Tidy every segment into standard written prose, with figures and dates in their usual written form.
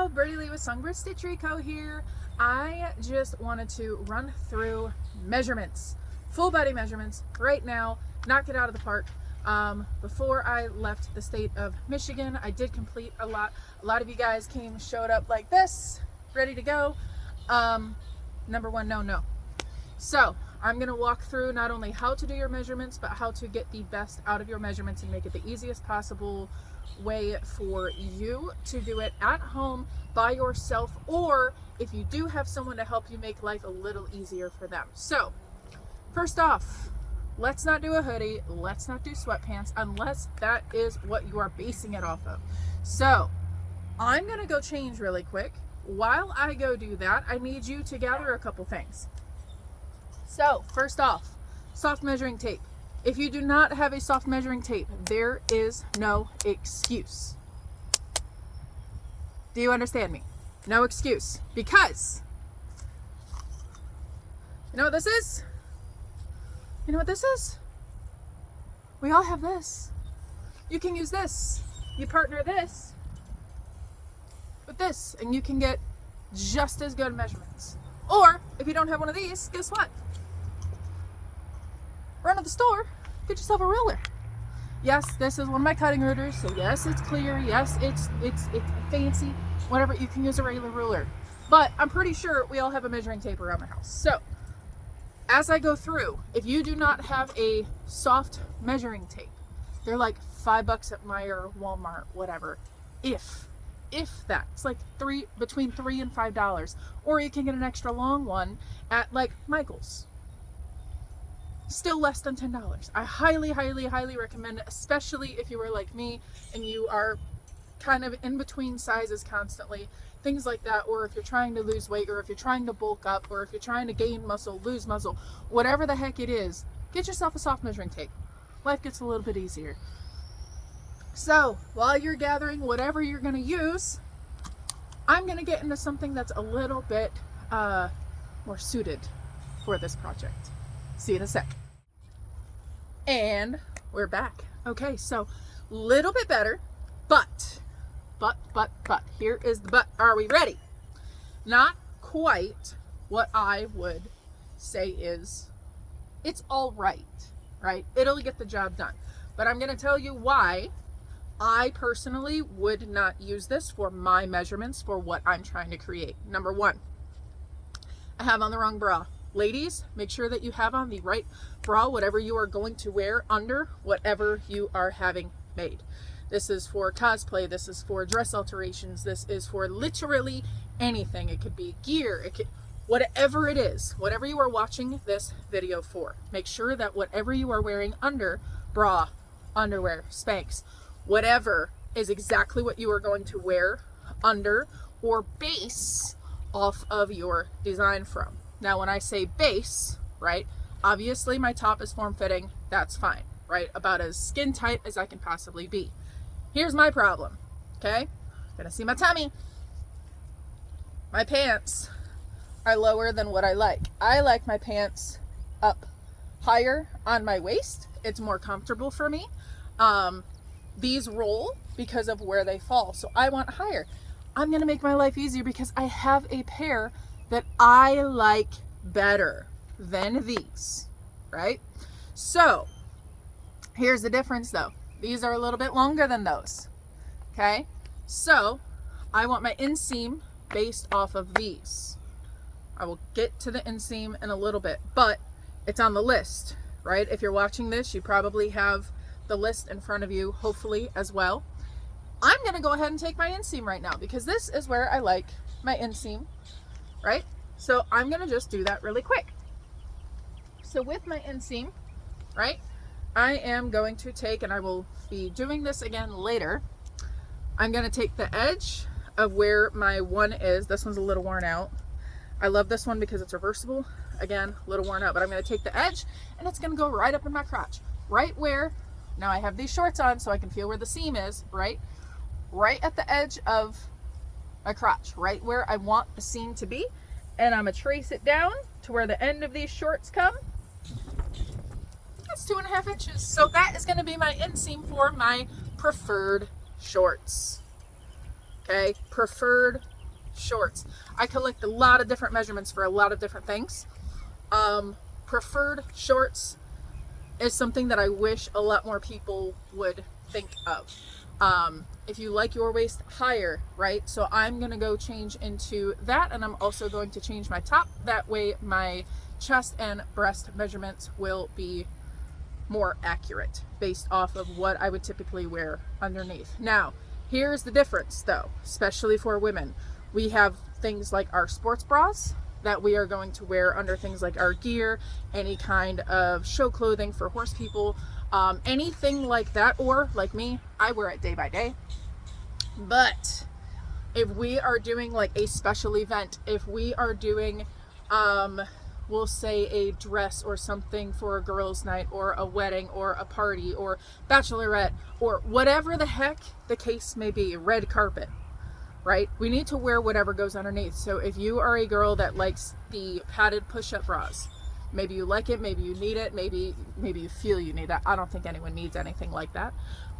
Hello, Birdie Lee with Songbird Stitch Rico here. I just wanted to run through measurements, full body measurements right now, knock it out of the park. Before I left the state of Michigan, I did complete a lot. A lot of you guys showed up like this, ready to go. Number one, no. So I'm going to walk through not only how to do your measurements, but how to get the best out of your measurements and make it the easiest possible way for you to do it at home by yourself, or if you do have someone to help you, make life a little easier for them. So first off, let's not do a hoodie, let's not do sweatpants unless that is what you are basing it off of. So I'm gonna go change really quick. While I go do that, I need you to gather a couple things. So first off, soft measuring tape. If you do not have a soft measuring tape, there is no excuse. Do you understand me? No excuse. Because, you know what this is? You know what this is? We all have this. You can use this. You partner this with this, and you can get just as good measurements. Or, if you don't have one of these, guess what? Run to the store, get yourself a ruler. Yes, this is one of my cutting rulers, so yes, it's clear, yes, it's fancy, whatever, you can use a regular ruler. But I'm pretty sure we all have a measuring tape around the house. So, as I go through, if you do not have a soft measuring tape, they're like $5 at Meijer, Walmart, whatever. If that, it's like between $3 and $5. Or you can get an extra long one at like Michael's. Still less than $10. I highly recommend it, especially if you are like me and you are kind of in between sizes constantly, things like that, or if you're trying to lose weight, or if you're trying to bulk up, or if you're trying to gain muscle, lose muscle, whatever the heck it is, get yourself a soft measuring tape. Life gets a little bit easier. So while you're gathering whatever you're going to use, I'm going to get into something that's a little bit more suited for this project. See you in a sec. And we're back. Okay, so little bit better, but here is the but. Are we ready? Not quite what I would say is, it's all right? It'll get the job done. But I'm going to tell you why I personally would not use this for my measurements for what I'm trying to create. Number one, I have on the wrong bra. Ladies, make sure that you have on the right bra, whatever you are going to wear under whatever you are having made. This is for cosplay, this is for dress alterations, this is for literally anything. It could be gear, it could, whatever it is, whatever you are watching this video for. Make sure that whatever you are wearing under, bra, underwear, Spanx, whatever, is exactly what you are going to wear under or base off of your design from. Now, when I say base, obviously my top is form-fitting, that's fine, about as skin tight as I can possibly be. Here's my problem, okay? Gonna see my tummy. My pants are lower than what I like. I like my pants up higher on my waist. It's more comfortable for me. These roll because of where they fall, so I want higher. I'm gonna make my life easier because I have a pair that I like better than these, So, here's the difference though. These are a little bit longer than those, okay? So, I want my inseam based off of these. I will get to the inseam in a little bit, but it's on the list, If you're watching this, you probably have the list in front of you, hopefully, as well. I'm gonna go ahead and take my inseam right now because this is where I like my inseam, So I'm gonna just do that really quick. So with my inseam, I am going to take, and I will be doing this again later, I'm gonna take the edge of where my one is. This one's a little worn out. I love this one because it's reversible. Again, a little worn out, but I'm gonna take the edge and it's gonna go right up in my crotch. Right where, now I have these shorts on so I can feel where the seam is, right at the edge of my crotch, right where I want the seam to be. And I'm gonna trace it down to where the end of these shorts come. That's 2.5 inches. So that is gonna be my inseam for my preferred shorts. Okay, preferred shorts. I collect a lot of different measurements for a lot of different things. Preferred shorts is something that I wish a lot more people would think of. If you like your waist higher, right? So I'm gonna go change into that, and I'm also going to change my top. That way my chest and breast measurements will be more accurate based off of what I would typically wear underneath. Now, here's the difference though, especially for women. We have things like our sports bras that we are going to wear under things like our gear, any kind of show clothing for horse people, anything like that, or like me, I wear it day by day. But if we are doing like a special event, if we are doing, we'll say a dress or something for a girls' night or a wedding or a party or bachelorette or whatever the heck the case may be, red carpet, right? We need to wear whatever goes underneath. So if you are a girl that likes the padded push-up bras, maybe you like it, maybe you need it, maybe you feel you need that. I don't think anyone needs anything like that,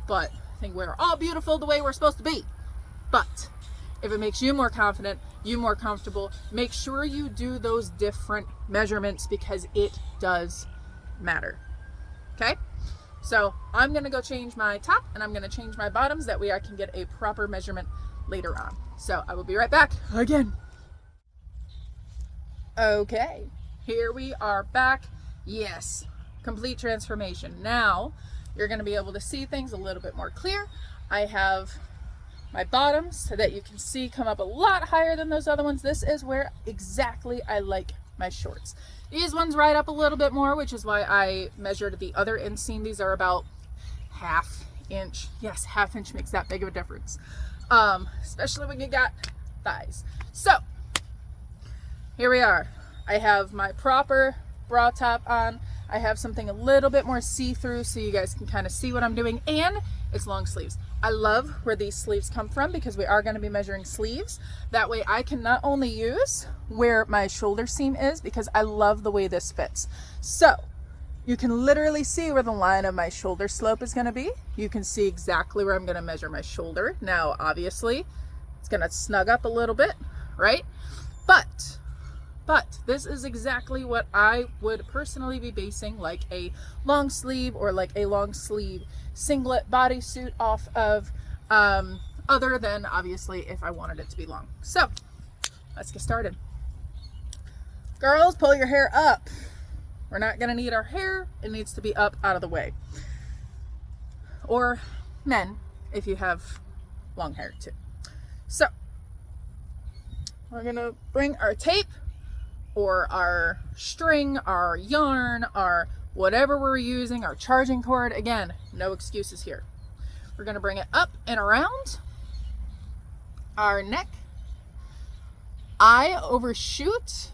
but I think we're all beautiful the way we're supposed to be. But if it makes you more confident, you more comfortable, make sure you do those different measurements because it does matter. Okay? So I'm gonna go change my top and I'm gonna change my bottoms. That way I can get a proper measurement later on. So I will be right back again. Okay, here we are back. Yes, complete transformation. Now you're gonna be able to see things a little bit more clear. I have my bottoms so that you can see come up a lot higher than those other ones. This is where exactly I like my shorts. These ones ride up a little bit more, which is why I measured the other inseam. These are about ½ inch. Yes, ½ inch makes that big of a difference, especially when you got thighs. So here we are. I have my proper bra top on. I have something a little bit more see-through so you guys can kind of see what I'm doing, and it's long sleeves. I love where these sleeves come from because we are going to be measuring sleeves. That way I can not only use where my shoulder seam is, because I love the way this fits. So you can literally see where the line of my shoulder slope is going to be. You can see exactly where I'm going to measure my shoulder. Now, obviously, it's going to snug up a little bit, right? But this is exactly what I would personally be basing like a long sleeve or like a long sleeve singlet bodysuit off of, other than obviously if I wanted it to be long. So let's get started. Girls, pull your hair up. We're not gonna need our hair. It needs to be up out of the way. Or men, if you have long hair too. So we're gonna bring our tape or our string, our yarn, our whatever we're using, our charging cord. Again, no excuses here. We're gonna bring it up and around our neck. I overshoot.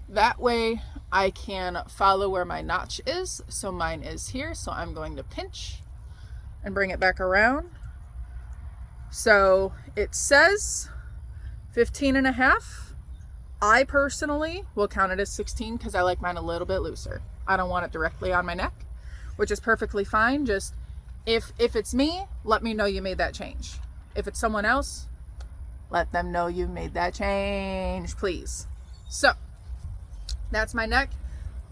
That way I can follow where my notch is. So mine is here. So I'm going to pinch and bring it back around. So it says 15.5. I personally will count it as 16 because I like mine a little bit looser. I don't want it directly on my neck, which is perfectly fine. Just if it's me, let me know you made that change. If it's someone else, let them know you made that change, please. So that's my neck.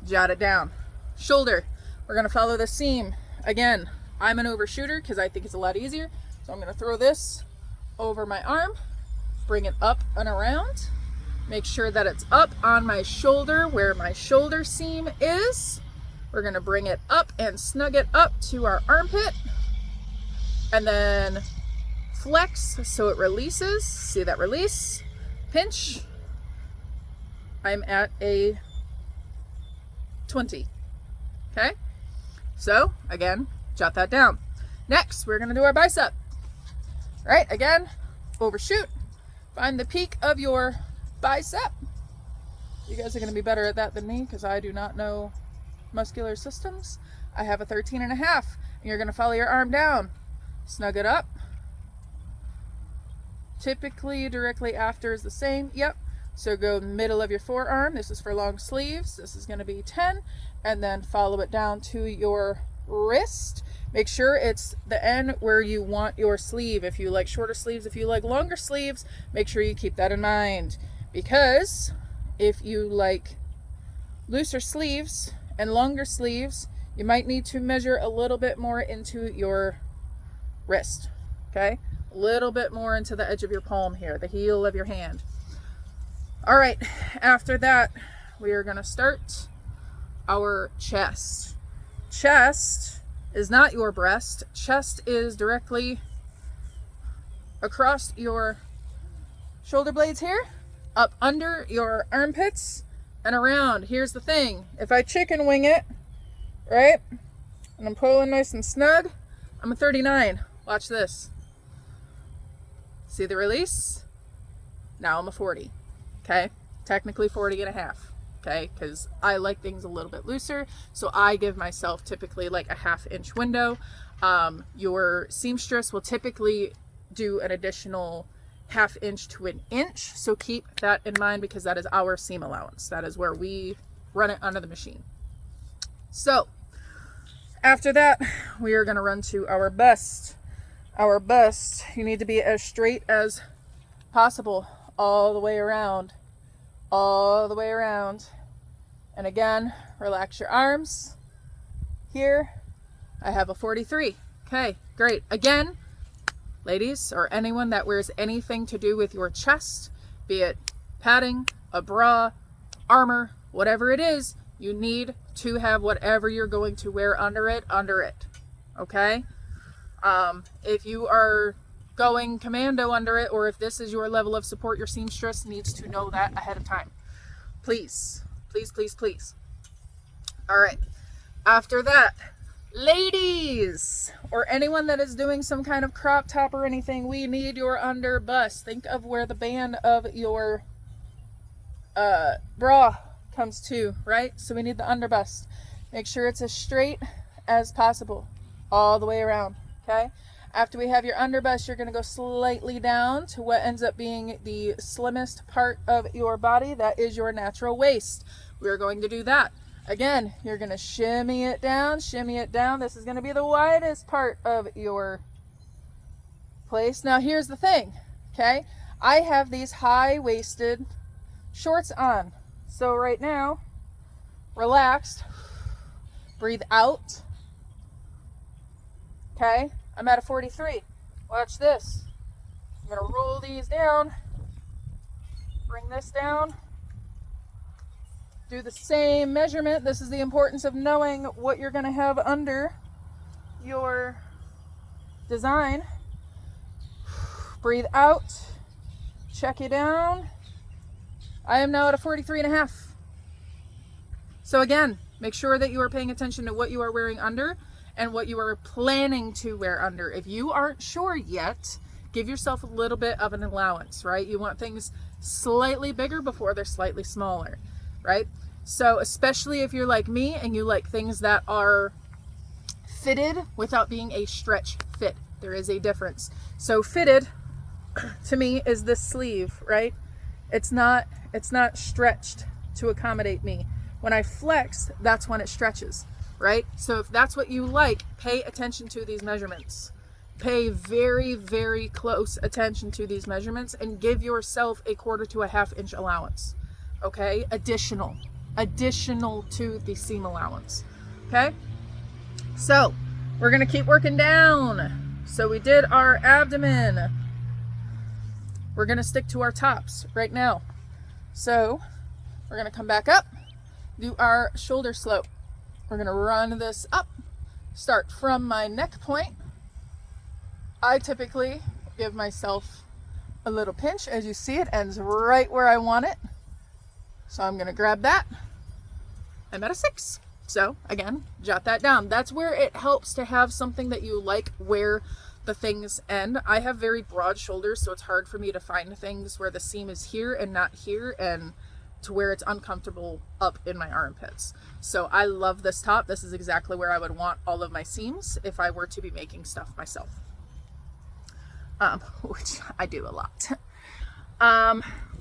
Jot it down. Shoulder, we're gonna follow the seam. Again, I'm an overshooter because I think it's a lot easier. So I'm gonna throw this over my arm, bring it up and around. Make sure that it's up on my shoulder where my shoulder seam is. We're gonna bring it up and snug it up to our armpit and then flex so it releases. See that release? Pinch. I'm at a 20. Okay? So again, jot that down. Next, we're gonna do our bicep. All right, again, overshoot. Find the peak of your bicep. You guys are going to be better at that than me because I do not know muscular systems. I have a 13.5, and you're going to follow your arm down, snug it up. Typically directly after is the same. Yep. So go middle of your forearm. This is for long sleeves. This is going to be 10, and then follow it down to your wrist. Make sure it's the end where you want your sleeve. If you like shorter sleeves, if you like longer sleeves, make sure you keep that in mind. Because if you like looser sleeves and longer sleeves, you might need to measure a little bit more into your wrist. Okay? A little bit more into the edge of your palm here, the heel of your hand. All right, after that, we are going to start our chest. Chest is not your breast. Chest is directly across your shoulder blades here, up under your armpits, and around. Here's the thing. If I chicken wing it, right, and I'm pulling nice and snug, I'm a 39. Watch this. See the release? Now I'm a 40. Okay? Technically 40 and a half. Okay? Because I like things a little bit looser. So I give myself typically like a 1/2 inch window. Your seamstress will typically do an additional 1/2 inch to 1 inch. So keep that in mind because that is our seam allowance. That is where we run it under the machine. So after that, we are going to run to our bust. Our bust, you need to be as straight as possible all the way around. All the way around. And again, relax your arms. Here, I have a 43. Okay, great. Again, ladies, or anyone that wears anything to do with your chest, be it padding, a bra, armor, whatever it is, you need to have whatever you're going to wear under it. Okay? If you are going commando under it, or if this is your level of support, your seamstress needs to know that ahead of time. Please, please, please, please. All right. After that, ladies, or anyone that is doing some kind of crop top or anything, we need your under bust. Think of where the band of your bra comes to, right? So we need the under bust. Make sure it's as straight as possible all the way around. Okay? After we have your under bust, you're going to go slightly down to what ends up being the slimmest part of your body. That is your natural waist. We're going to do that. Again, you're going to shimmy it down, shimmy it down. This is going to be the widest part of your place. Now, here's the thing, okay? I have these high-waisted shorts on. So right now, relaxed, breathe out. Okay, I'm at a 43. Watch this. I'm going to roll these down, bring this down, do the same measurement. This is the importance of knowing what you're going to have under your design. Breathe out, check it down. I am now at a 43 and a half. So again, make sure that you are paying attention to what you are wearing under and what you are planning to wear under. If you aren't sure yet, give yourself a little bit of an allowance, right? You want things slightly bigger before they're slightly smaller, right? So especially if you're like me and you like things that are fitted without being a stretch fit. There is a difference. So fitted to me is this sleeve, right? It's not stretched to accommodate me. When I flex, that's when it stretches, right? So if that's what you like, pay attention to these measurements. Pay very, very close attention to these measurements and give yourself a 1/4 to a 1/2 inch allowance, okay? Additional to the seam allowance, okay? So we're gonna keep working down. So we did our abdomen. We're gonna stick to our tops right now. So we're gonna come back up, do our shoulder slope. We're gonna run this up, start from my neck point. I typically give myself a little pinch. As you see, it ends right where I want it. So I'm gonna grab that. I'm at a 6. So again, jot that down. That's where it helps to have something that you like where the things end. I have very broad shoulders, so it's hard for me to find things where the seam is here and not here, and to where it's uncomfortable up in my armpits. So I love this top. This is exactly where I would want all of my seams if I were to be making stuff myself. Which I do a lot.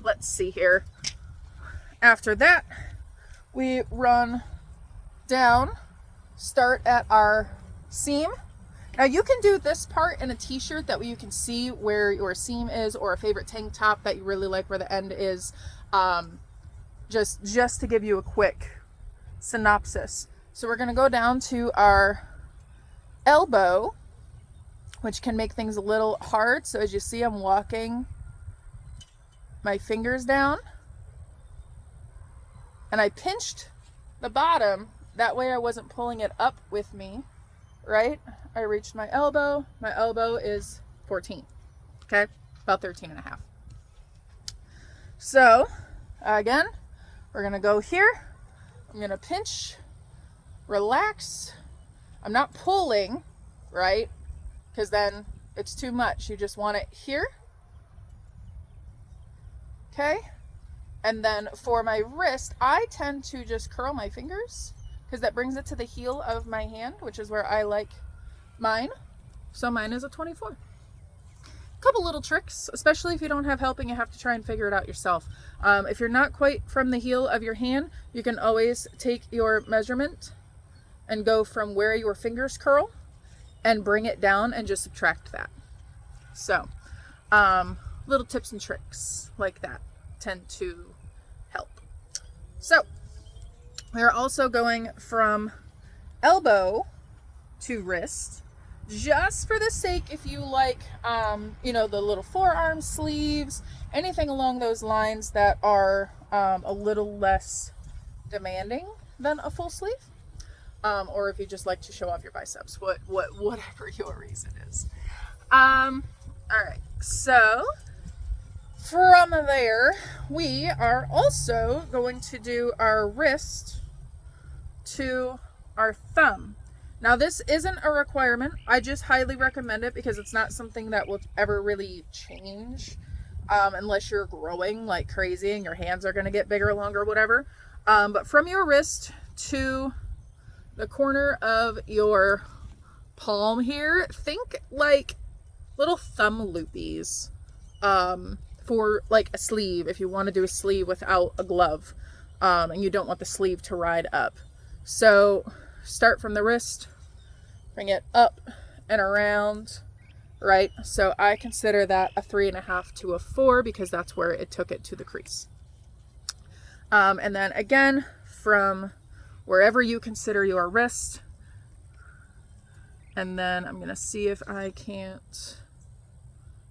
Let's see here. After that, we run down, start at our seam. Now you can do this part in a t-shirt, that way you can see where your seam is, or a favorite tank top that you really like where the end is. Just to give you a quick synopsis. So we're going to go down to our elbow, which can make things a little hard. So as you see, I'm walking my fingers down, and I pinched the bottom. That way I wasn't pulling it up with me, right? I reached my elbow. My elbow is 14, okay? About 13 and a half. So again, we're gonna go here. I'm gonna pinch, relax. I'm not pulling, right? Because then it's too much. You just want it here. Okay? And then for my wrist, I tend to just curl my fingers because that brings it to the heel of my hand, which is where I like mine. So mine is a 24. Couple little tricks, especially if you don't have help and you have to try and figure it out yourself. If you're not quite from the heel of your hand, you can always take your measurement and go from where your fingers curl and bring it down and just subtract that. So little tips and tricks like that tend to help. So we're also going from elbow to wrist, just for the sake, if you like, the little forearm sleeves, anything along those lines that are a little less demanding than a full sleeve, or if you just like to show off your biceps, whatever your reason is. All right, so from there, we are also going to do our wrist to our thumb. Now, this isn't a requirement. I just highly recommend it because it's not something that will ever really change unless you're growing like crazy and your hands are going to get bigger, longer, whatever. But from your wrist to the corner of your palm here, think like little thumb loopies for like a sleeve, if you want to do a sleeve without a glove and you don't want the sleeve to ride up. So start from the wrist, bring it up and around, right? So I consider that a 3.5 to a 4 because that's where it took it to the crease. And then again, from wherever you consider your wrist, and then I'm going to see if I can't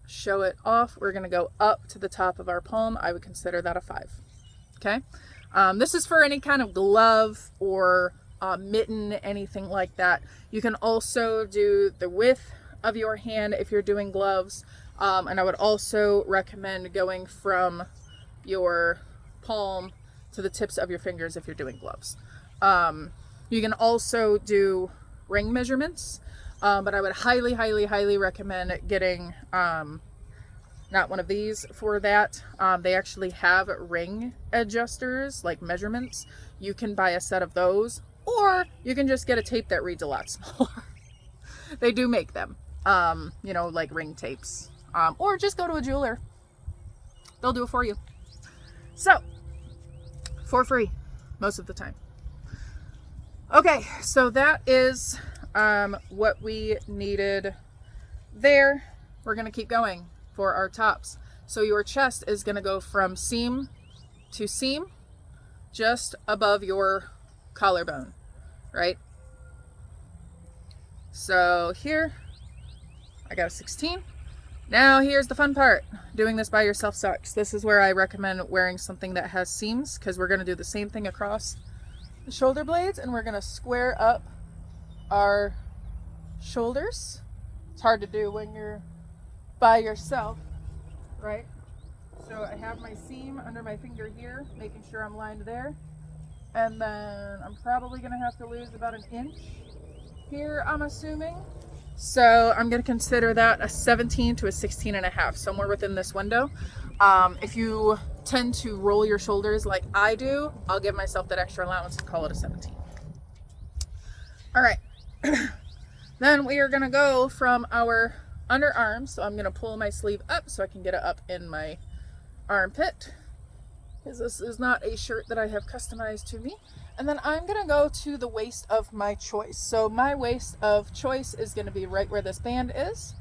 show it off. We're going to go up to the top of our palm. I would consider that a 5. Okay. This is for any kind of glove or mitten, anything like that. You can also do the width of your hand if you're doing gloves. And I would also recommend going from your palm to the tips of your fingers if you're doing gloves. You can also do ring measurements, but I would highly, highly, highly recommend getting not one of these for that. They actually have ring adjusters, like measurements. You can buy a set of those, or you can just get a tape that reads a lot smaller. They do make them, like ring tapes, or just go to a jeweler. They'll do it for you. So, for free, most of the time. Okay, so that is what we needed there. We're going to keep going for our tops. So your chest is going to go from seam to seam, just above your collarbone, right? So here, I got a 16. Now here's the fun part. Doing this by yourself sucks. This is where I recommend wearing something that has seams, because we're going to do the same thing across the shoulder blades, and we're going to square up our shoulders. It's hard to do when you're by yourself, right? So I have my seam under my finger here, making sure I'm lined there. And then I'm probably going to have to lose about 1 inch here, I'm assuming. So I'm going to consider that a 17 to a 16.5, somewhere within this window. If you tend to roll your shoulders like I do, I'll give myself that extra allowance and call it a 17. All right. Then we are going to go from our underarms. So I'm going to pull my sleeve up so I can get it up in my armpit. because this is not a shirt that I have customized to me. And then I'm gonna go to the waist of my choice. So my waist of choice is gonna be right where this band is.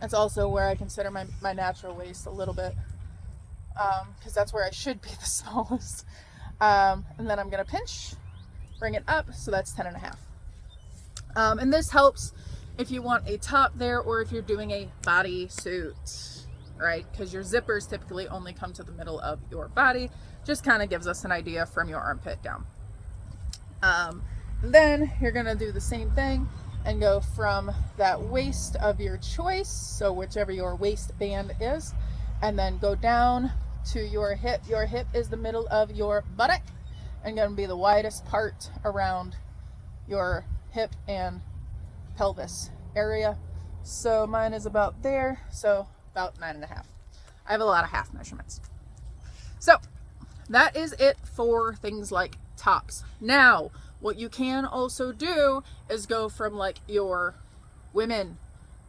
That's also where I consider my natural waist a little bit, because that's where I should be the smallest. And then I'm gonna pinch, bring it up, so that's 10.5. And this helps if you want a top there, or if you're doing a bodysuit, right? Because your zippers typically only come to the middle of your body. Just kind of gives us an idea from your armpit down. Then you're gonna do the same thing and go from that waist of your choice, so whichever your waistband is, and then go down to your hip. Your hip is the middle of your buttock and gonna be the widest part around your hip and pelvis area. So mine is about there, so about 9.5. I have a lot of half measurements. So that is it for things like tops. Now, what you can also do is go from like your women,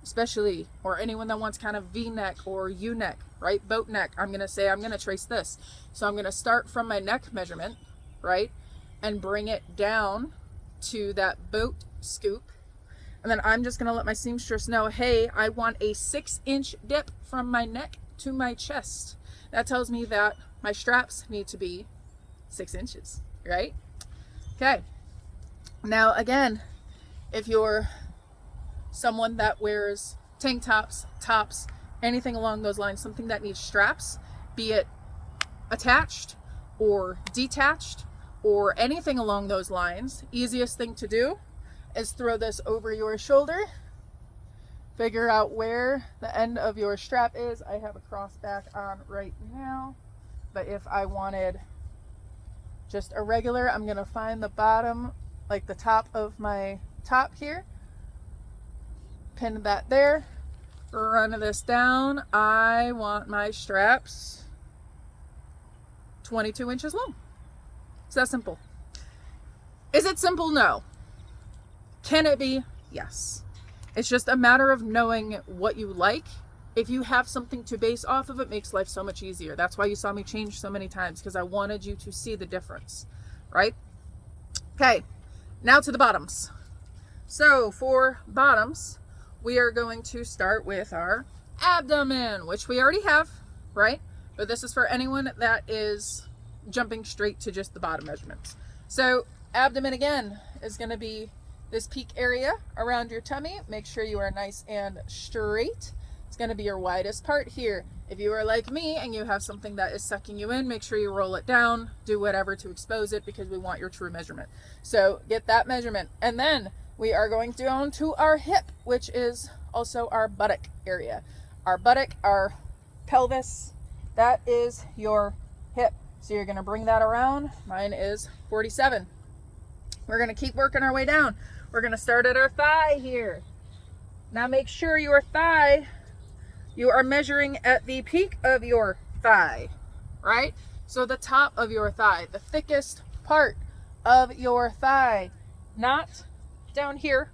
especially, or anyone that wants kind of V-neck or U-neck, right? Boat neck. I'm going to say, I'm going to trace this. So I'm going to start from my neck measurement, right? And bring it down to that boat scoop. And then I'm just going to let my seamstress know, hey, I want a 6-inch dip from my neck to my chest. That tells me that my straps need to be 6 inches, right? Okay. Now, again, if you're someone that wears tank tops, anything along those lines, something that needs straps, be it attached or detached or anything along those lines, easiest thing to do is throw this over your shoulder, figure out where the end of your strap is. I have a cross back on right now, but if I wanted just a regular, I'm gonna find the bottom, like the top of my top here, pin that there, run this down. I want my straps 22 inches long. It's that simple. Is it simple? No. Can it be? Yes. It's just a matter of knowing what you like. If you have something to base off of, it makes life so much easier. That's why you saw me change so many times, because I wanted you to see the difference, right? Okay, now to the bottoms. So for bottoms, we are going to start with our abdomen, which we already have, right? But this is for anyone that is jumping straight to just the bottom measurements. So abdomen, again, is going to be this peak area around your tummy. Make sure you are nice and straight. It's going to be your widest part here. If you are like me and you have something that is sucking you in, make sure you roll it down, do whatever to expose it, because we want your true measurement. So get that measurement. And then we are going down to our hip, which is also our buttock area. Our buttock, our pelvis, that is your hip. So you're going to bring that around. Mine is 47. We're going to keep working our way down. We're going to start at our thigh here. Now make sure your thigh, you are measuring at the peak of your thigh, right? So the top of your thigh, the thickest part of your thigh, not down here,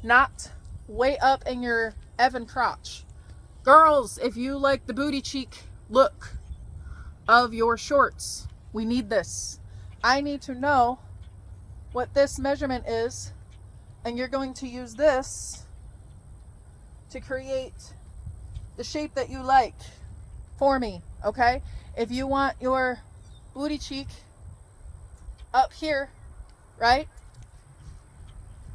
not way up in your Evan crotch. Girls, if you like the booty cheek look of your shorts, we need this. I need to know what this measurement is, and you're going to use this to create the shape that you like for me, okay? If you want your booty cheek up here, right?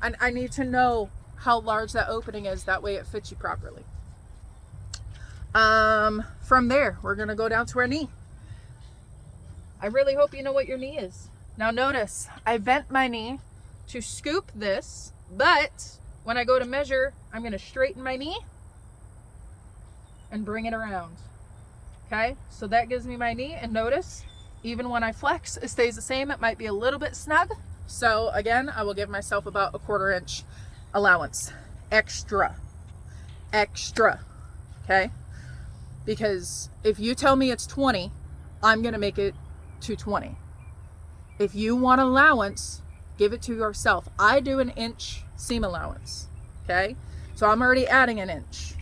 And I need to know how large that opening is, that way it fits you properly. From there, we're gonna go down to our knee. I really hope you know what your knee is. Now notice, I bent my knee to scoop this, but when I go to measure, I'm gonna straighten my knee and bring it around. Okay, so that gives me my knee, and notice, even when I flex, it stays the same. It might be a little bit snug. So again, I will give myself about a 1/4 inch allowance. Extra, okay? Because if you tell me it's 20, I'm gonna make it to 20. If you want allowance, give it to yourself. I do an inch seam allowance, okay? So I'm already adding an inch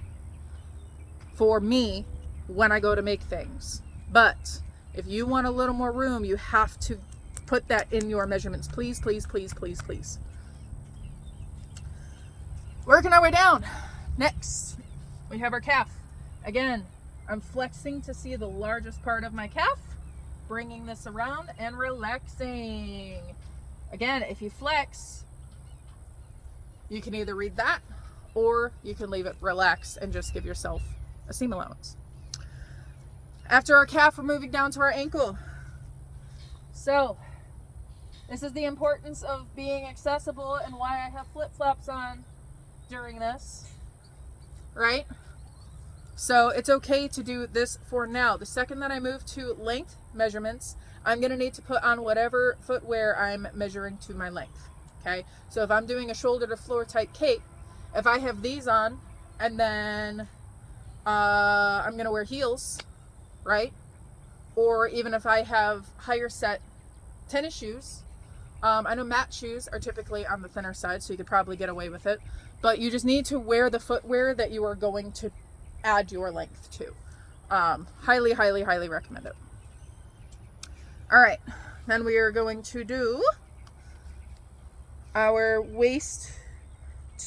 for me when I go to make things. But If you want a little more room, you have to put that in your measurements. Please, please, please, please, please. Working our way down. Next, we have our calf. Again, I'm flexing to see the largest part of my calf, bringing this around and relaxing. Again, if you flex, you can either read that or you can leave it relaxed and just give yourself a seam allowance. After our calf, we're moving down to our ankle. So this is the importance of being accessible and why I have flip-flops on during this, right? So it's okay to do this for now. The second that I move to length measurements, I'm gonna need to put on whatever footwear I'm measuring to my length, okay? So if I'm doing a shoulder to floor type cape, if I have these on and then I'm gonna wear heels, right? Or even if I have higher set tennis shoes, I know mat shoes are typically on the thinner side, so you could probably get away with it, but you just need to wear the footwear that you are going to add your length to. Highly, highly, highly recommend it. All right, then we are going to do our waist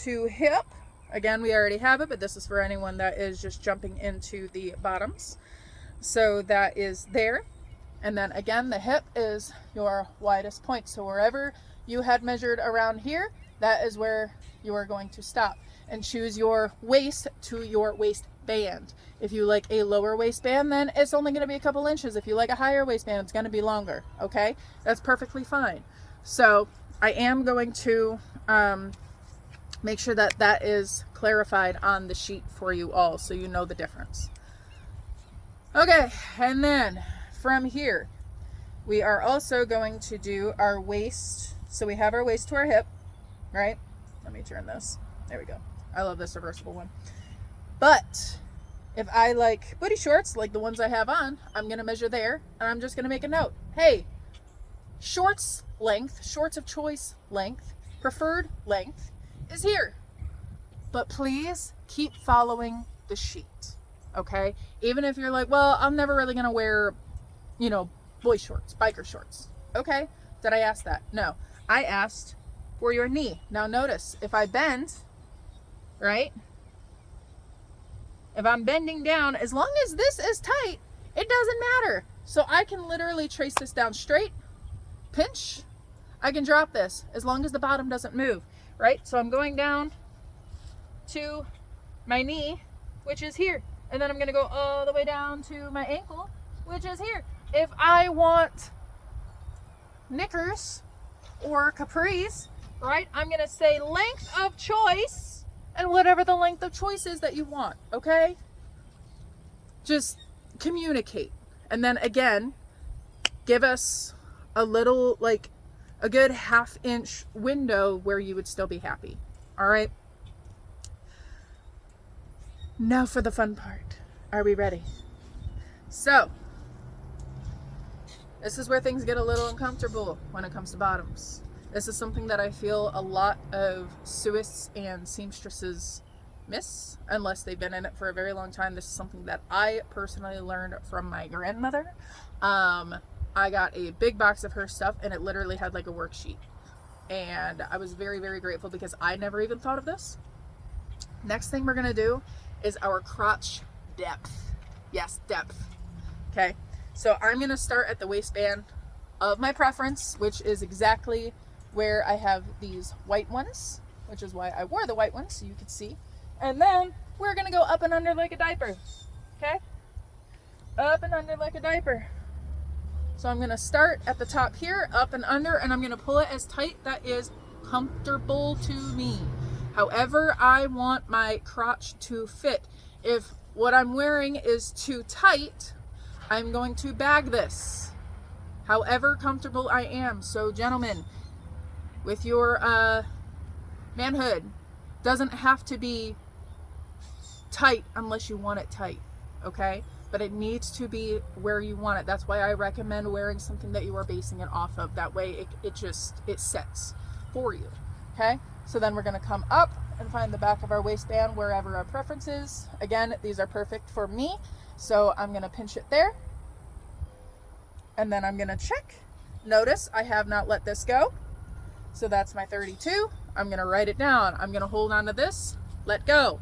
to hip. Again, we already have it, but this is for anyone that is just jumping into the bottoms. So that is there. And then again, the hip is your widest point. So wherever you had measured around here, that is where you are going to stop. And choose your waist to your waistband. If you like a lower waistband, then it's only going to be a couple inches. If you like a higher waistband, it's going to be longer. Okay, that's perfectly fine. So I am going to make sure that that is clarified on the sheet for you all, so you know the difference. Okay, and then from here, we are also going to do our waist. So we have our waist to our hip, right? Let me turn this. There we go. I love this reversible one. But if I like booty shorts, like the ones I have on, I'm going to measure there, and I'm just going to make a note. Hey, shorts length, shorts of choice length, preferred length is here. But please keep following the sheet, okay? Even if you're like, well, I'm never really going to wear, you know, boy shorts, biker shorts. Okay, did I ask that? No, I asked for your knee. Now notice, if I bend, right? If I'm bending down, as long as this is tight, it doesn't matter. So I can literally trace this down straight, pinch, I can drop this as long as the bottom doesn't move, right? So I'm going down to my knee, which is here. And then I'm gonna go all the way down to my ankle, which is here. If I want knickers or capris, right, I'm gonna say length of choice, and whatever the length of choice is that you want, okay? Just communicate. And then again, give us a little, like a good half-inch window where you would still be happy, all right? Now for the fun part. Are we ready? So, this is where things get a little uncomfortable when it comes to bottoms. This is something that I feel a lot of Suists and seamstresses miss, unless they've been in it for a very long time. This is something that I personally learned from my grandmother. I got a big box of her stuff, and it literally had like a worksheet. And I was very, very grateful because I never even thought of this. Next thing we're gonna do is our crotch depth. Yes, depth. Okay, so I'm gonna start at the waistband of my preference, which is exactly where I have these white ones, which is why I wore the white ones, so you could see. And then we're gonna go up and under like a diaper, okay? Up and under like a diaper. So I'm gonna start at the top here, up and under, and I'm gonna pull it as tight that is comfortable to me. However I want my crotch to fit. If what I'm wearing is too tight, I'm going to bag this. However comfortable I am. So gentlemen, with your manhood, doesn't have to be tight unless you want it tight, okay? But it needs to be where you want it. That's why I recommend wearing something that you are basing it off of. That way it sets for you, okay? So then we're gonna come up and find the back of our waistband wherever our preference is. Again, these are perfect for me, so I'm gonna pinch it there. and then I'm gonna check. Notice I have not let this go. So that's my 32. I'm gonna write it down. I'm gonna hold on to this, let go.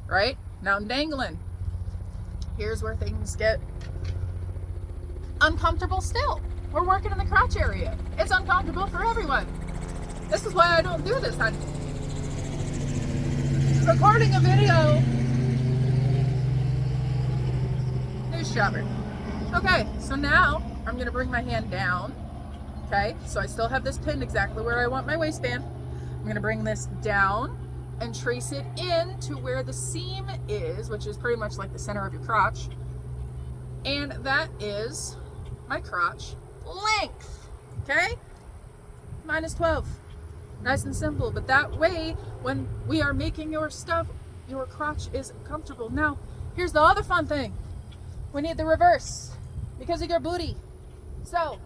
Right? Now I'm dangling. Here's where things get uncomfortable still. We're working in the crotch area. It's uncomfortable for everyone. This is why I don't do this, honey. Recording a video. News shopper. Okay, so now I'm gonna bring my hand down. Okay, so I still have this pinned exactly where I want my waistband. I'm gonna bring this down and trace it in to where the seam is, which is pretty much like the center of your crotch. And that is my crotch length. Okay? Minus 12. Nice and simple. But that way, when we are making your stuff, your crotch is comfortable. Now, here's the other fun thing. We need the reverse because of your booty. So,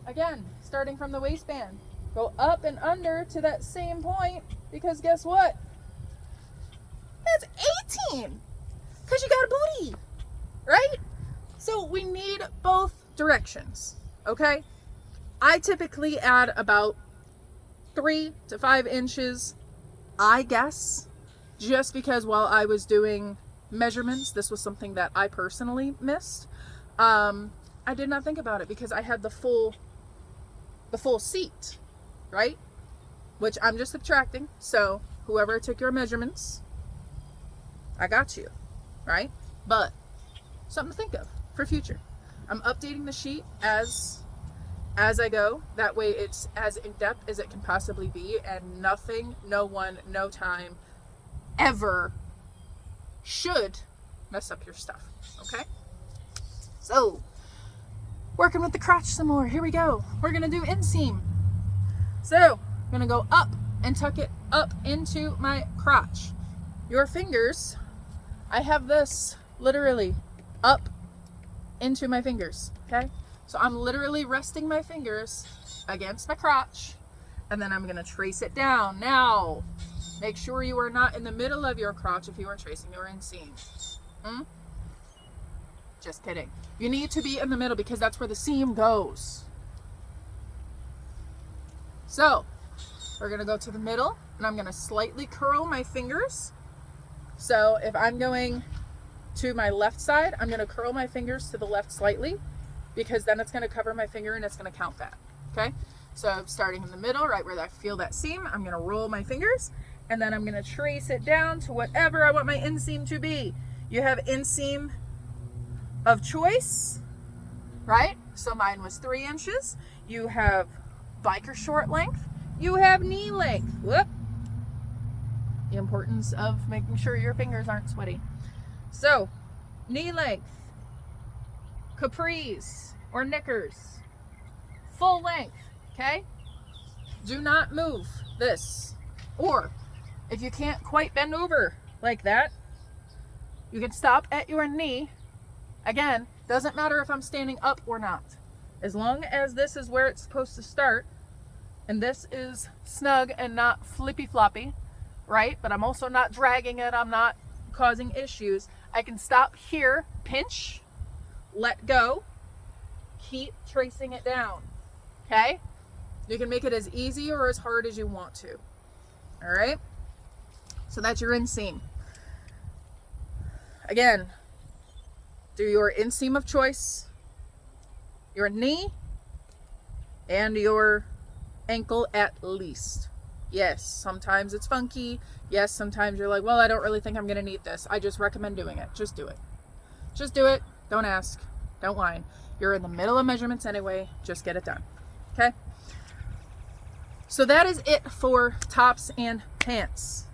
again, starting from the waistband, go up and under to that same point, because guess what? That's 18, because you got a booty, right? So we need both directions, okay? I typically add about 3 to 5 inches, I guess, just because while I was doing measurements, this was something that I personally missed. I did not think about it because I had the full seat, right? Which I'm just subtracting. So whoever took your measurements, I got you, right? But something to think of for future. I'm updating the sheet as I go. That way it's as in-depth as it can possibly be, and nothing, no one, no time ever should mess up your stuff, okay? So, working with the crotch some more. Here we go. We're gonna do inseam. So, I'm gonna go up and tuck it up into my crotch. Your fingers, I have this literally up into my fingers, okay? So I'm literally resting my fingers against my crotch, and then I'm gonna trace it down. Now, make sure you are not in the middle of your crotch if you are tracing your inseam. Just kidding. You need to be in the middle because that's where the seam goes. So, we're gonna go to the middle, and I'm gonna slightly curl my fingers. So if I'm going to my left side, I'm gonna curl my fingers to the left slightly, because then it's gonna cover my finger and it's gonna count that, okay? So starting in the middle, right where I feel that seam, I'm gonna roll my fingers, and then I'm gonna trace it down to whatever I want my inseam to be. You have inseam of choice, right? So mine was 3 inches. You have biker short length. You have knee length. Whoop. The importance of making sure your fingers aren't sweaty. So, knee length, capris or knickers, full length, okay? Do not move this. Or, if you can't quite bend over like that, you can stop at your knee. Again, doesn't matter if I'm standing up or not. As long as this is where it's supposed to start, and this is snug and not flippy floppy, right? But I'm also not dragging it, I'm not causing issues. I can stop here, pinch, let go, keep tracing it down, okay? You can make it as easy or as hard as you want to, all right? So that's your inseam. Again, do your inseam of choice, your knee, and your ankle at least. Yes, sometimes it's funky. Yes, sometimes you're like, well, I don't really think I'm going to need this. I just recommend doing it. Just do it. Just do it. Don't ask. Don't whine. You're in the middle of measurements anyway. Just get it done. Okay? So that is it for tops and pants.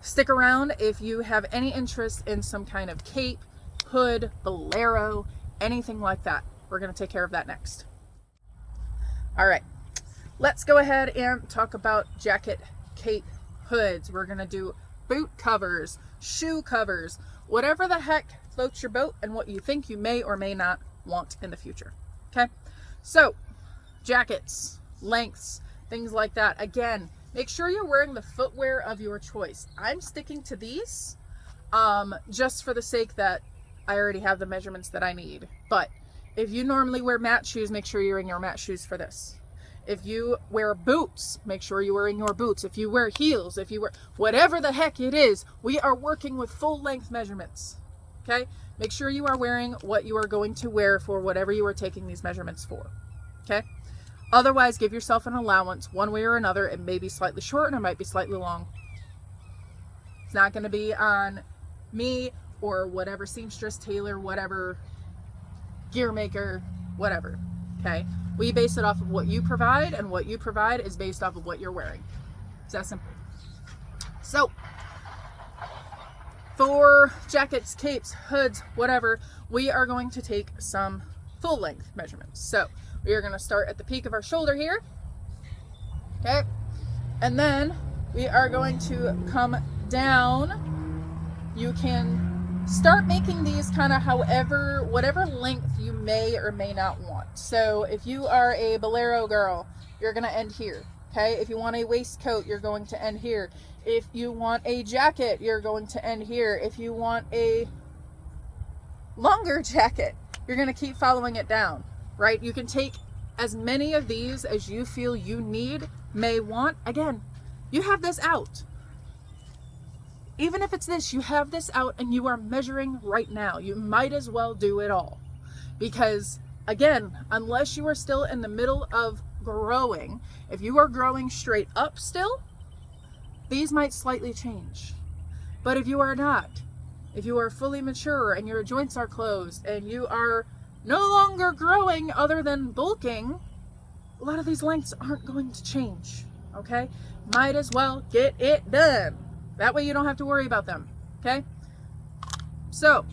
Stick around if you have any interest in some kind of cape, hood, bolero, anything like that. We're going to take care of that next. All right. Let's go ahead and talk about jacket, cape, hoods. We're going to do boot covers, shoe covers, whatever the heck floats your boat and what you think you may or may not want in the future. Okay? So, jackets, lengths, things like that. Again, make sure you're wearing the footwear of your choice. I'm sticking to these just for the sake that I already have the measurements that I need. But If you normally wear mat shoes, make sure you're in your mat shoes for this. If you wear boots, make sure you're wearing your boots. If you wear heels, if you wear whatever the heck it is, we are working with full length measurements. Okay? Make sure you are wearing what you are going to wear for whatever you are taking these measurements for. Okay? Otherwise, give yourself an allowance one way or another. It may be slightly short and it might be slightly long. It's not going to be on me or whatever seamstress, tailor, whatever, gear maker, whatever. Okay? We base it off of what you provide, and what you provide is based off of what you're wearing. It's that simple. So, for jackets, capes, hoods, whatever, we are going to take some full length measurements. So, we are going to start at the peak of our shoulder here. Okay? And then we are going to come down. You can start making these kind of whatever length you may or may not want. So if you are a bolero girl, you're going to end here. Okay? If you want a waistcoat, you're going to end here. If you want a jacket, you're going to end here. If you want a longer jacket, you're going to keep following it down, right? You can take as many of these as you feel you need, may want. Again, you have this out. Even if it's this, you have this out and you are measuring right now. You might as well do it all. Because, again, unless you are still in the middle of growing, if you are growing straight up still, these might slightly change. But if you are not, if you are fully mature and your joints are closed and you are no longer growing other than bulking, a lot of these lengths aren't going to change. Okay? Might as well get it done. That way you don't have to worry about them. Okay? So,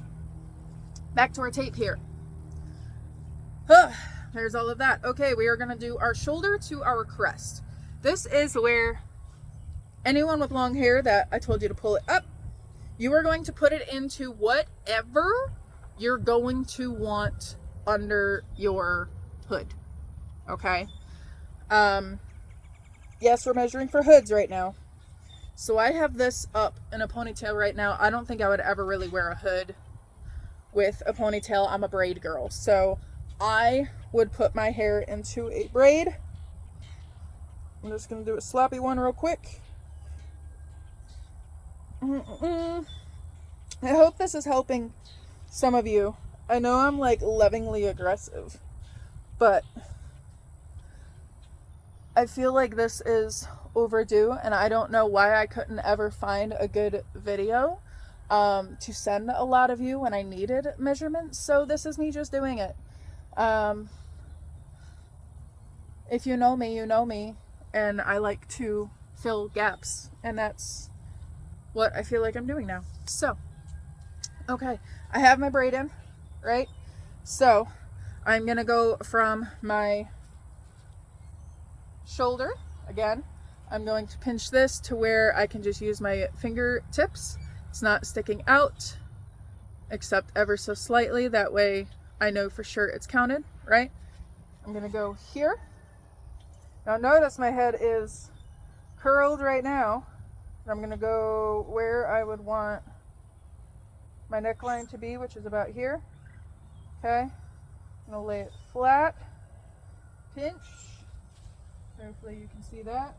back to our tape here. There's all of that. Okay, we are going to do our shoulder to our crest. This is where anyone with long hair that I told you to pull it up, you are going to put it into whatever you're going to want under your hood. Okay? Yes, we're measuring for hoods right now. So I have this up in a ponytail right now. I don't think I would ever really wear a hood with a ponytail. I'm a braid girl. So I would put my hair into a braid. I'm just going to do a sloppy one real quick. I hope this is helping some of you. I know I'm like lovingly aggressive, but I feel like this is overdue, and I don't know why I couldn't ever find a good video to send a lot of you when I needed measurements. So this is me just doing it. If you know me, you know me, and I like to fill gaps, and that's what I feel like I'm doing now. So, okay, I have my braid in, right? So I'm gonna go from my shoulder again. I'm going to pinch this to where I can just use my fingertips. It's not sticking out except ever so slightly. That way I know for sure it's counted, right? I'm gonna go here. Now notice my head is curled right now. I'm gonna go where I would want my neckline to be, which is about here. Okay, I'm gonna lay it flat, pinch. Hopefully you can see that.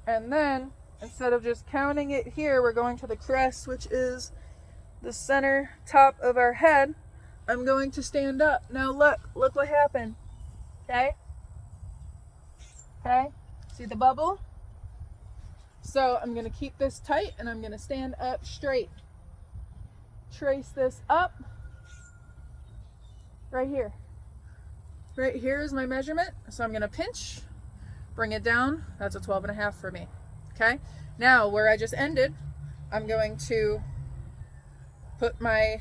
And then, instead of just counting it here, we're going to the crest, which is the center top of our head. I'm going to stand up. Now look what happened. Okay? Okay? See the bubble? So I'm going to keep this tight and I'm going to stand up straight. Trace this up. Right here. Right here is my measurement. So I'm going to pinch. Bring it down. That's a 12.5 for me. Okay? Now, where I just ended, I'm going to put my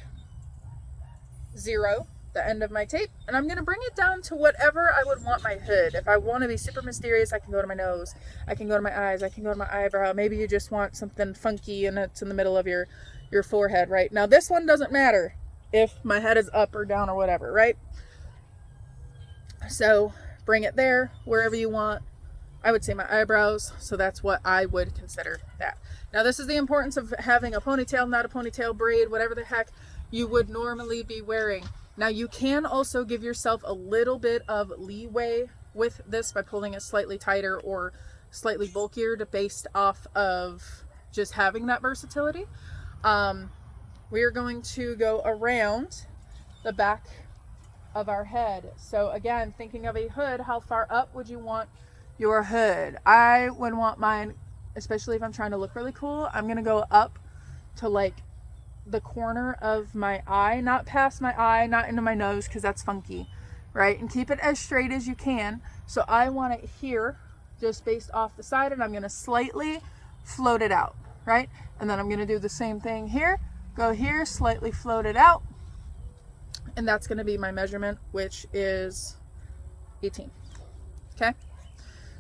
0, the end of my tape, and I'm going to bring it down to whatever I would want my hood. If I want to be super mysterious, I can go to my nose. I can go to my eyes. I can go to my eyebrow. Maybe you just want something funky and it's in the middle of your forehead, right? Now, this one doesn't matter if my head is up or down or whatever, right? So, bring it there, wherever you want. I would say my eyebrows, so that's what I would consider that. Now, this is the importance of having a ponytail, not a ponytail, braid, whatever the heck you would normally be wearing. Now you can also give yourself a little bit of leeway with this by pulling it slightly tighter or slightly bulkier based off of just having that versatility. We are going to go around the back of our head. So again, thinking of a hood, how far up would you want your hood? I would want mine, especially if I'm trying to look really cool, I'm gonna go up to like the corner of my eye, not past my eye, not into my nose, because that's funky, right? And keep it as straight as you can. So I want it here, just based off the side, and I'm gonna slightly float it out, right? And then I'm gonna do the same thing here, go here, slightly float it out, and that's gonna be my measurement, which is 18, okay?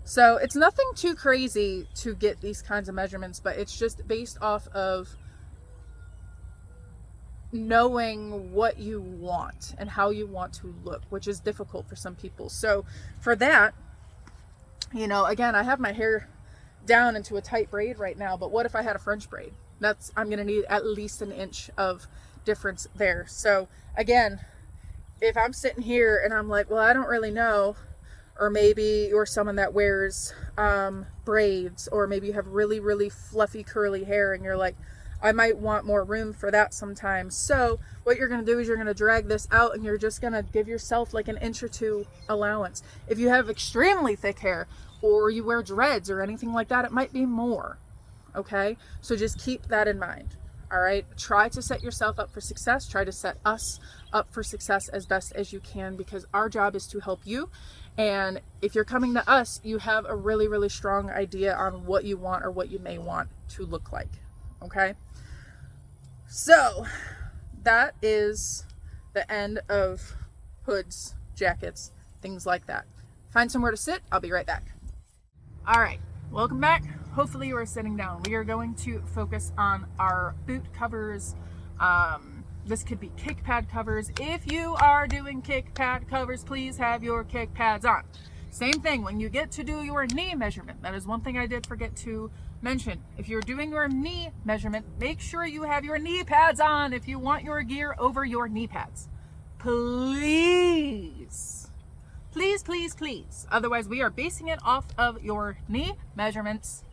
So it's nothing too crazy to get these kinds of measurements, but it's just based off of knowing what you want and how you want to look, which is difficult for some people. So for that, you know, again, I have my hair down into a tight braid right now, but what if I had a French braid? I'm gonna need at least an inch of difference there. So again, if I'm sitting here and I'm like, well, I don't really know, or maybe you're someone that wears braids, or maybe you have really, really fluffy curly hair and you're like, I might want more room for that sometimes. So what you're going to do is you're going to drag this out, and you're just going to give yourself like an inch or two allowance. If you have extremely thick hair, or you wear dreads or anything like that, it might be more. Okay, so just keep that in mind. All right, try to set yourself up for success. Try to set us up for success as best as you can, because our job is to help you. And if you're coming to us, you have a really, really strong idea on what you want or what you may want to look like. Okay, so that is the end of hoods, jackets, things like that. Find somewhere to sit. I'll be right back. All right, welcome back. Hopefully you are sitting down. We are going to focus on our boot covers. This could be kick pad covers. If you are doing kick pad covers, please have your kick pads on. Same thing when you get to do your knee measurement. That is one thing I did forget to mention. If you're doing your knee measurement, make sure you have your knee pads on if you want your gear over your knee pads. Please. Please, please, please. Otherwise, we are basing it off of your knee measurements.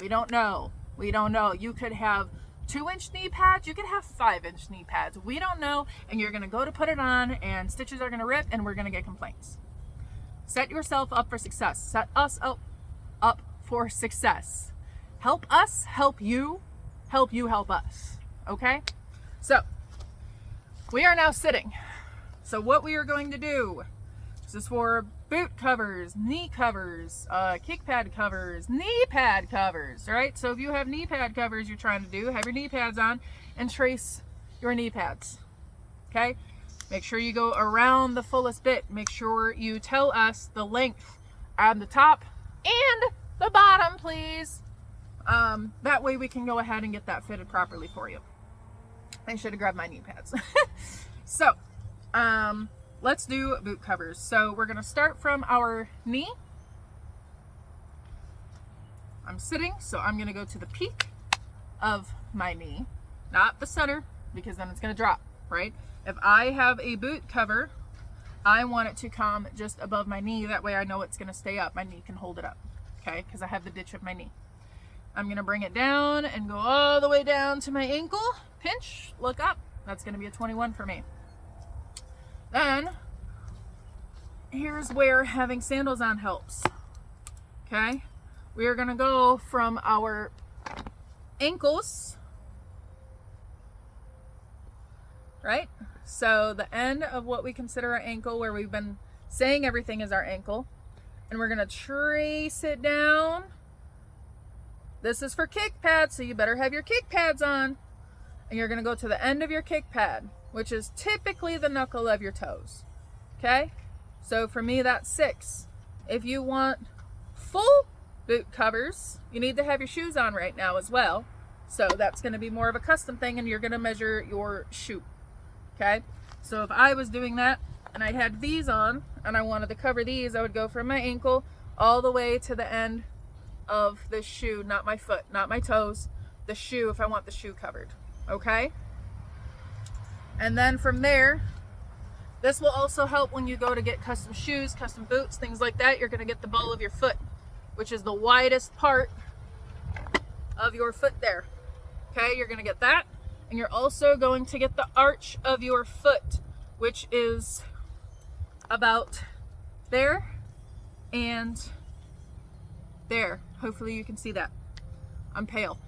We don't know. We don't know. You could have 2-inch knee pads, you could have 5-inch knee pads. We don't know, and you're gonna go to put it on and stitches are gonna rip and we're gonna get complaints. Set yourself up for success. Set us up for success. Help us help you help us. Okay? So we are now sitting. So what we are going to do, this is for boot covers, knee covers, kick pad covers, knee pad covers, right? So if you have knee pad covers you're trying to do, have your knee pads on and trace your knee pads, okay? Make sure you go around the fullest bit. Make sure you tell us the length on the top and the bottom, please. That way we can go ahead and get that fitted properly for you. I should have grabbed my knee pads. So, let's do boot covers. So we're going to start from our knee. I'm sitting, so I'm going to go to the peak of my knee, not the center, because then it's going to drop, right? If I have a boot cover, I want it to come just above my knee. That way I know it's going to stay up. My knee can hold it up, okay? Because I have the ditch of my knee. I'm going to bring it down and go all the way down to my ankle. Pinch, look up. That's going to be a 21 for me. Then, here's where having sandals on helps, okay? We are gonna go from our ankles, right? So the end of what we consider our ankle, where we've been saying everything is our ankle, and we're gonna trace it down. This is for kick pads, so you better have your kick pads on. And you're gonna go to the end of your kick pad, which is typically the knuckle of your toes, okay? So for me, that's 6. If you want full boot covers, you need to have your shoes on right now as well. So that's gonna be more of a custom thing, and you're gonna measure your shoe, okay? So if I was doing that and I had these on and I wanted to cover these, I would go from my ankle all the way to the end of the shoe, not my foot, not my toes, the shoe if I want the shoe covered, okay? And then from there, This will also help when you go to get custom shoes, custom boots, things like that. You're going to get the ball of your foot, which is the widest part of your foot there. Okay, you're going to get that. And you're also going to get the arch of your foot, which is about there and there. Hopefully you can see that. I'm pale.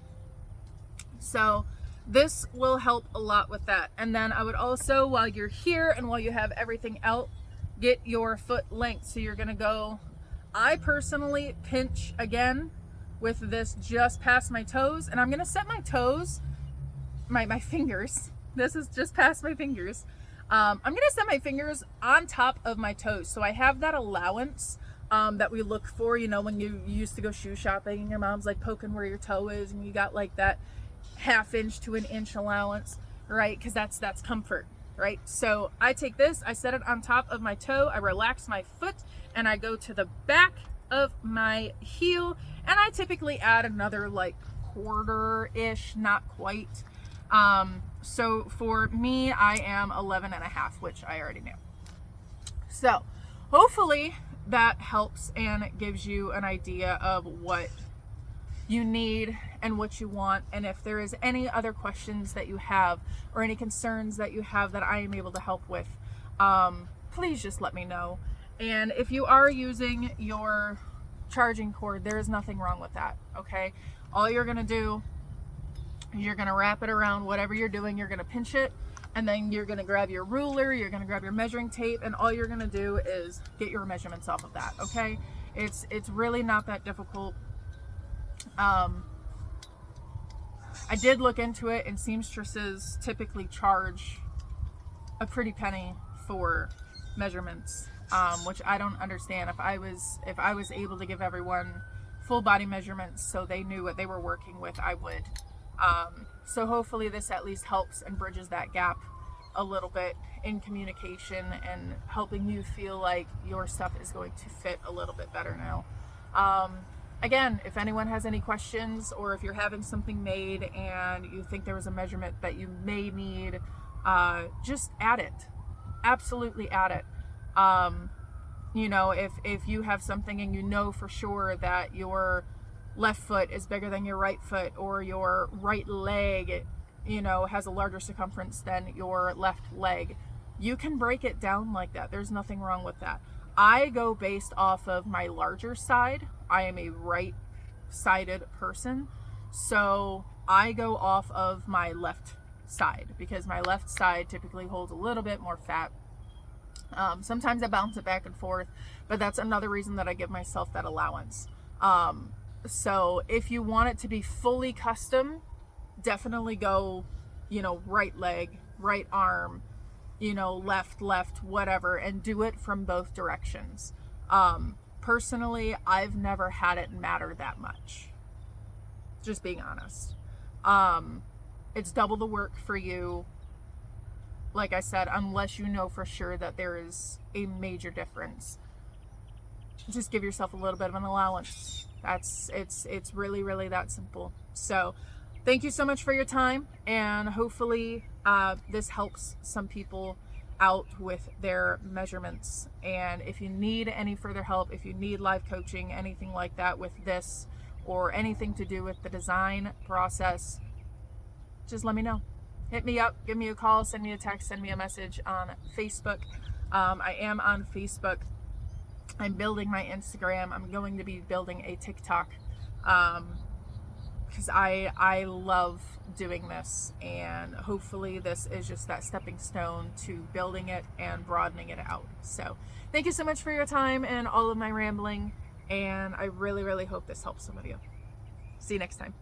So this will help a lot with that. And then I would also, while you're here and while you have everything out, get your foot length. So you're going to go, I personally pinch again with this just past my toes, and I'm going to set my toes, my fingers. This is just past my fingers. I'm going to set my fingers on top of my toes. So I have that allowance that we look for, you know, when you used to go shoe shopping and your mom's like poking where your toe is and you got like that 1/2 inch to 1 inch allowance, right? Because that's comfort, right? So I take this, I set it on top of my toe, I relax my foot, and I go to the back of my heel, and I typically add another like 1/4-ish, not quite. So for me, I am 11.5, which I already knew. So hopefully that helps and gives you an idea of what you need and what you want. And if there is any other questions that you have or any concerns that you have that I am able to help with, please just let me know. And if you are using your charging cord, there is nothing wrong with that, okay? All you're gonna do is you're gonna wrap it around whatever you're doing, you're gonna pinch it, and then you're gonna grab your ruler, you're gonna grab your measuring tape, and all you're gonna do is get your measurements off of that, okay? It's really not that difficult. I did look into it, and seamstresses typically charge a pretty penny for measurements, which I don't understand. If I was able to give everyone full body measurements so they knew what they were working with, I would. So hopefully this at least helps and bridges that gap a little bit in communication and helping you feel like your stuff is going to fit a little bit better now. Again, if anyone has any questions, or if you're having something made and you think there was a measurement that you may need, just add it. Absolutely add it. You know, if you have something and you know for sure that your left foot is bigger than your right foot, or your right leg, you know, has a larger circumference than your left leg, you can break it down like that. There's nothing wrong with that. I go based off of my larger side. I am a right-sided person, so I go off of my left side because my left side typically holds a little bit more fat. Sometimes I bounce it back and forth, but that's another reason that I give myself that allowance. So if you want it to be fully custom, definitely go, you know, right leg, right arm, you know, left, whatever, and do it from both directions. Personally, I've never had it matter that much. Just being honest. It's double the work for you. Like I said, unless you know for sure that there is a major difference, just give yourself a little bit of an allowance. It's really, really that simple. So thank you so much for your time, and hopefully this helps some people out with their measurements. And if you need any further help, if you need live coaching, anything like that with this, or anything to do with the design process, just let me know. Hit me up, give me a call, send me a text, send me a message on Facebook. I am on Facebook. I'm building my Instagram. I'm going to be building a TikTok, because I love doing this, and hopefully this is just that stepping stone to building it and broadening it out. So thank you so much for your time and all of my rambling, and I really, really hope this helps some of you. See you next time.